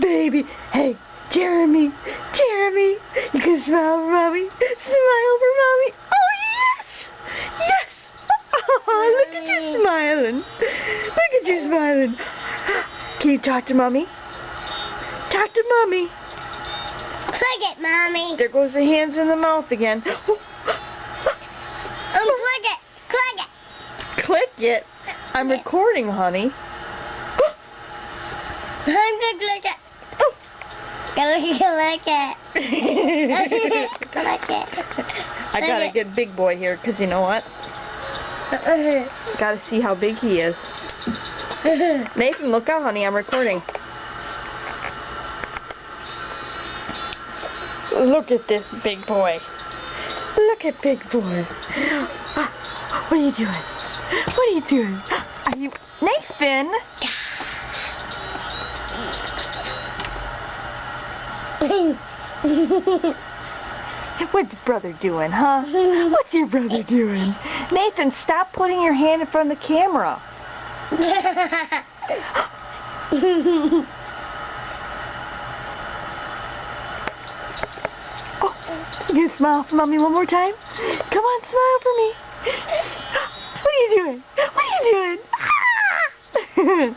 baby. Hey, Jeremy, Jeremy, you can smile for mommy. Smile for mommy. Oh, yes, yes. Oh, look at you smiling. Look at you smiling. Can you talk to mommy? Talk to mommy. Click it, mommy. There goes the hands in the mouth again. Click it. Click it. Click it. I'm recording, honey. I'm gonna click it. Click it. Click it. I gotta get big boy here, because you know what? Gotta see how big he is. Nathan, look out, honey. I'm recording. Look at this big boy. Look at big boy. What are you doing? What are you doing? Are you... Nathan! What's brother doing, huh? What's your brother doing? Nathan, stop putting your hand in front of the camera. Oh, you gonna smile for mommy one more time? Come on, smile for me. What are you doing? What are you doing?